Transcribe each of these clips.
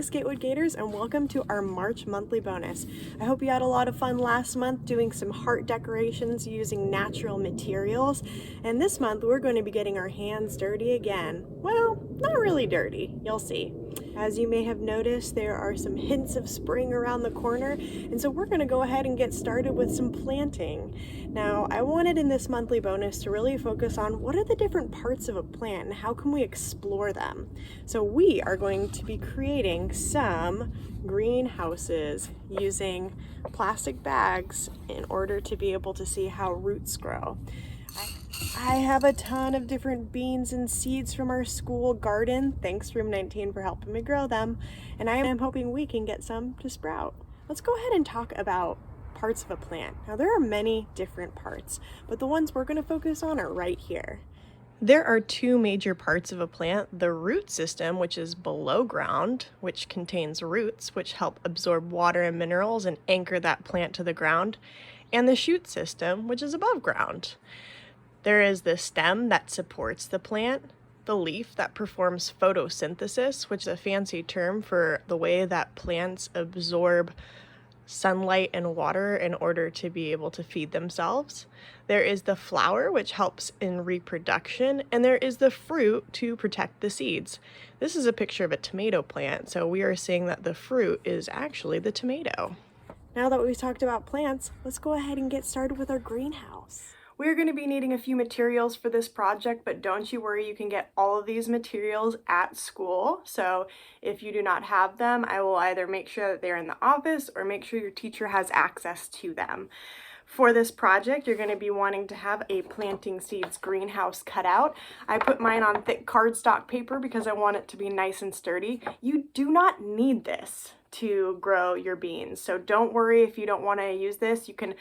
Miss Gatewood Gators, and welcome to our March monthly bonus. I hope you had a lot of fun last month doing some heart decorations using natural materials, and this month we're going to be getting our hands dirty again. Well, not really dirty, you'll see. As you may have noticed, there are some hints of spring around the corner, and so we're going to go ahead and get started with some planting. Now, I wanted in this monthly bonus to really focus on what are the different parts of a plant and how can we explore them. So we are going to be creating some greenhouses using plastic bags in order to be able to see how roots grow. I have a ton of different beans and seeds from our school garden. Thanks Room 19 for helping me grow them. And I am hoping we can get some to sprout. Let's go ahead and talk about parts of a plant. Now there are many different parts, but the ones we're going to focus on are right here. There are two major parts of a plant: the root system, which is below ground, which contains roots which help absorb water and minerals and anchor that plant to the ground, and the shoot system, which is above ground. There is the stem that supports the plant, the leaf that performs photosynthesis, which is a fancy term for the way that plants absorb sunlight and water in order to be able to feed themselves. There is the flower, which helps in reproduction, and there is the fruit to protect the seeds. This is a picture of a tomato plant, so we are seeing that the fruit is actually the tomato. Now that we've talked about plants, let's go ahead and get started with our greenhouse. We're going to be needing a few materials for this project, but don't you worry, you can get all of these materials at school. So if you do not have them, I will either make sure that they're in the office or make sure your teacher has access to them. For this project, you're going to be wanting to have a planting seeds greenhouse cut out. I put mine on thick cardstock paper because I want it to be nice and sturdy. You do not need this to grow your beans, so don't worry if you don't want to use this. You can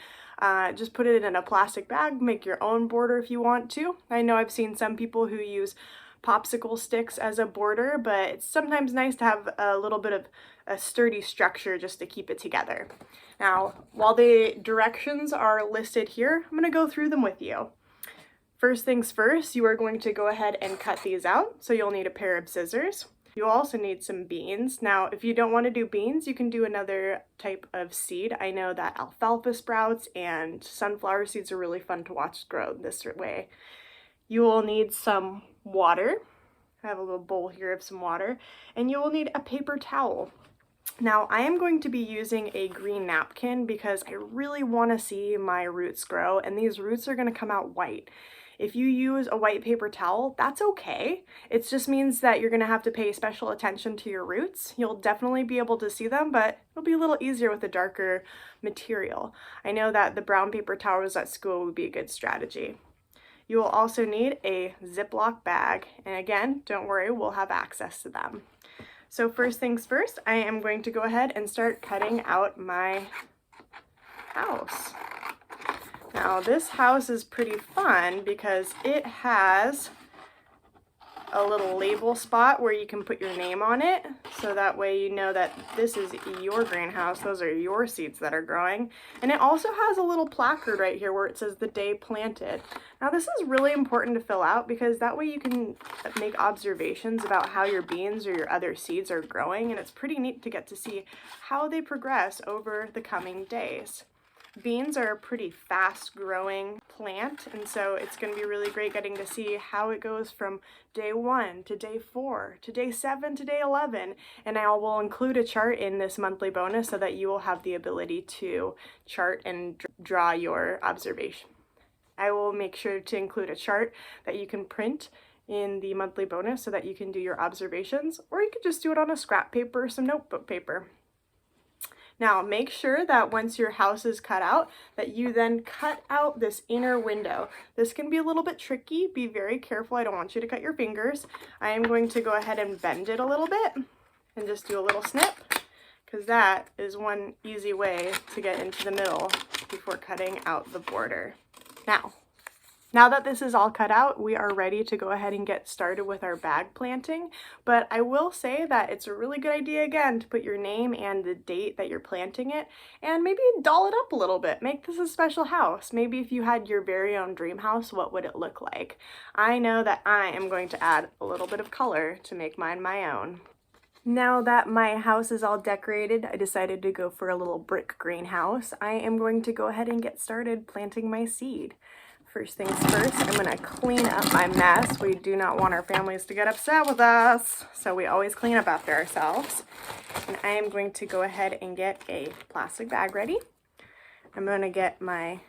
just put it in a plastic bag, make your own border if you want to. I know I've seen some people who use popsicle sticks as a border, but it's sometimes nice to have a little bit of a sturdy structure just to keep it together. Now, while the directions are listed here, I'm going to go through them with you. First things first, you are going to go ahead and cut these out. So you'll need a pair of scissors. You'll also need some beans. Now, if you don't want to do beans, you can do another type of seed. I know that alfalfa sprouts and sunflower seeds are really fun to watch grow this way. You will need some water. I have a little bowl here of some water. And you will need a paper towel. Now, I am going to be using a green napkin because I really want to see my roots grow, and these roots are going to come out white. If you use a white paper towel, that's okay. It just means that you're going to have to pay special attention to your roots. You'll definitely be able to see them, but it'll be a little easier with a darker material. I know that the brown paper towels at school would be a good strategy. You will also need a Ziploc bag, and again, don't worry, we'll have access to them. So first things first, I am going to go ahead and start cutting out my house. Now this house is pretty fun because it has a little label spot where you can put your name on it, so that way you know that this is your greenhouse, those are your seeds that are growing. And it also has a little placard right here where it says the day planted. Now this is really important to fill out because that way you can make observations about how your beans or your other seeds are growing, and it's pretty neat to get to see how they progress over the coming days. Beans are a pretty fast growing plant, and so it's going to be really great getting to see how it goes from day 1 to day 4 to day 7 to day 11. And I will include a chart in this monthly bonus so that you will have the ability to chart and draw your observation. I will make sure to include a chart that you can print in the monthly bonus so that you can do your observations, or you could just do it on a scrap paper or some notebook paper. Now make sure that once your house is cut out, that you then cut out this inner window. This can be a little bit tricky. Be very careful. I don't want you to cut your fingers. I am going to go ahead and bend it a little bit and just do a little snip, because that is one easy way to get into the middle before cutting out the border. Now that this is all cut out, we are ready to go ahead and get started with our bag planting. But I will say that it's a really good idea, again, to put your name and the date that you're planting it, and maybe doll it up a little bit. Make this a special house. Maybe if you had your very own dream house, what would it look like? I know that I am going to add a little bit of color to make mine my own. Now that my house is all decorated, I decided to go for a little brick greenhouse. I am going to go ahead and get started planting my seed. First things first, I'm going to clean up my mess. We do not want our families to get upset with us, so we always clean up after ourselves. And I am going to go ahead and get a plastic bag ready. I'm going to get my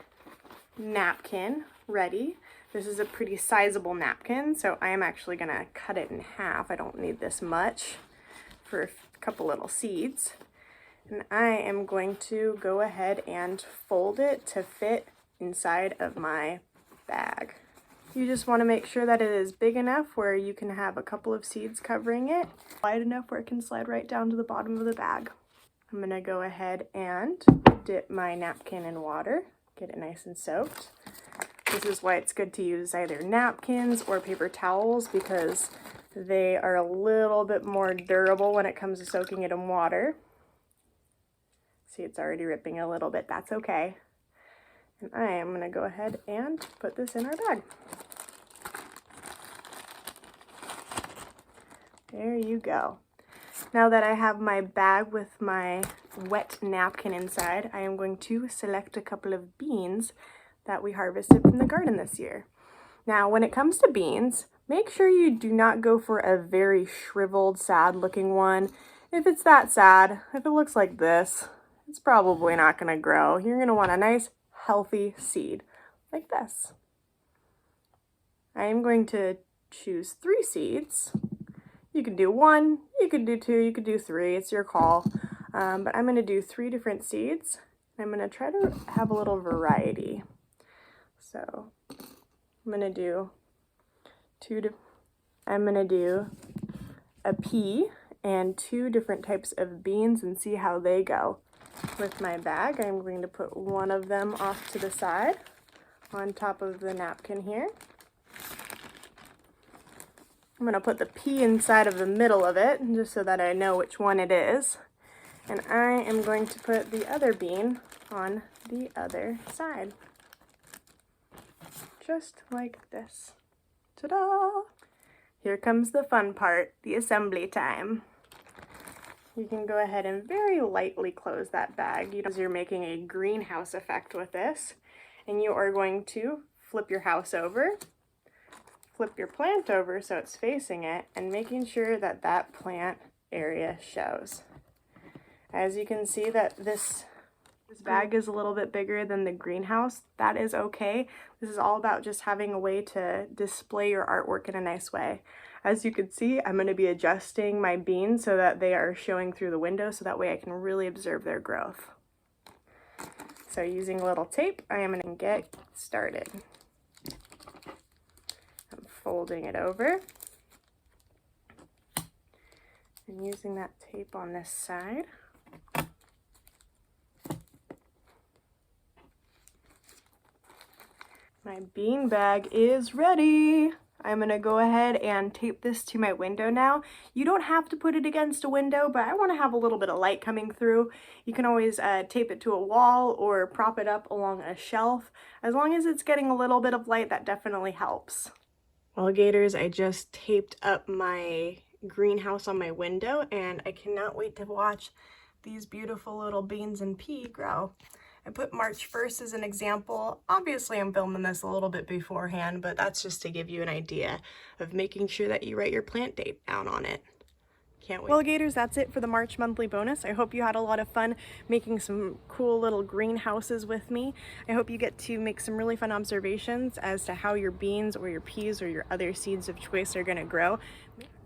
napkin ready. This is a pretty sizable napkin, so I am actually going to cut it in half. I don't need this much for a couple little seeds. And I am going to go ahead and fold it to fit inside of my bag. You just want to make sure that it is big enough where you can have a couple of seeds covering it, wide enough where it can slide right down to the bottom of the bag. I'm going to go ahead and dip my napkin in water, get it nice and soaked. This is why it's good to use either napkins or paper towels, because they are a little bit more durable when it comes to soaking it in water. See, it's already ripping a little bit. That's okay. And I am going to go ahead and put this in our bag. There you go. Now that I have my bag with my wet napkin inside, I am going to select a couple of beans that we harvested from the garden this year. Now, when it comes to beans, make sure you do not go for a very shriveled, sad looking one. If it's that sad, if it looks like this, it's probably not going to grow. You're going to want a nice, healthy seed like this. I am going to choose 3 seeds. You can do 1, you could do 2, you could do 3, it's your call. But I'm going to do 3 different seeds. I'm going to try to have a little variety. So I'm going to do a pea and 2 different types of beans and see how they go. With my bag, I'm going to put one of them off to the side on top of the napkin here. I'm going to put the pea inside of the middle of it just so that I know which one it is. And I am going to put the other bean on the other side. Just like this. Ta-da! Here comes the fun part, the assembly time. You can go ahead and very lightly close that bag. You're making a greenhouse effect with this. And you are going to flip your house over, flip your plant over so it's facing it, and making sure that that plant area shows. As you can see that this bag is a little bit bigger than the greenhouse. That is okay. This is all about just having a way to display your artwork in a nice way. As you can see, I'm going to be adjusting my beans so that they are showing through the window, so that way I can really observe their growth. So using a little tape, I am going to get started. I'm folding it over and using that tape on this side. My bean bag is ready. I'm going to go ahead and tape this to my window now. You don't have to put it against a window, but I want to have a little bit of light coming through. You can always tape it to a wall or prop it up along a shelf. As long as it's getting a little bit of light, that definitely helps. Well, Gators, I just taped up my greenhouse on my window, and I cannot wait to watch these beautiful little beans and pea grow. I put March 1st as an example. Obviously, I'm filming this a little bit beforehand, but that's just to give you an idea of making sure that you write your plant date down on it. Can't wait. Well, Gators, that's it for the March monthly bonus. I hope you had a lot of fun making some cool little greenhouses with me. I hope you get to make some really fun observations as to how your beans or your peas or your other seeds of choice are going to grow.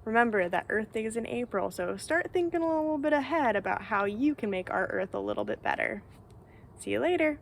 Remember that Earth Day is in April, so start thinking a little bit ahead about how you can make our Earth a little bit better. See you later.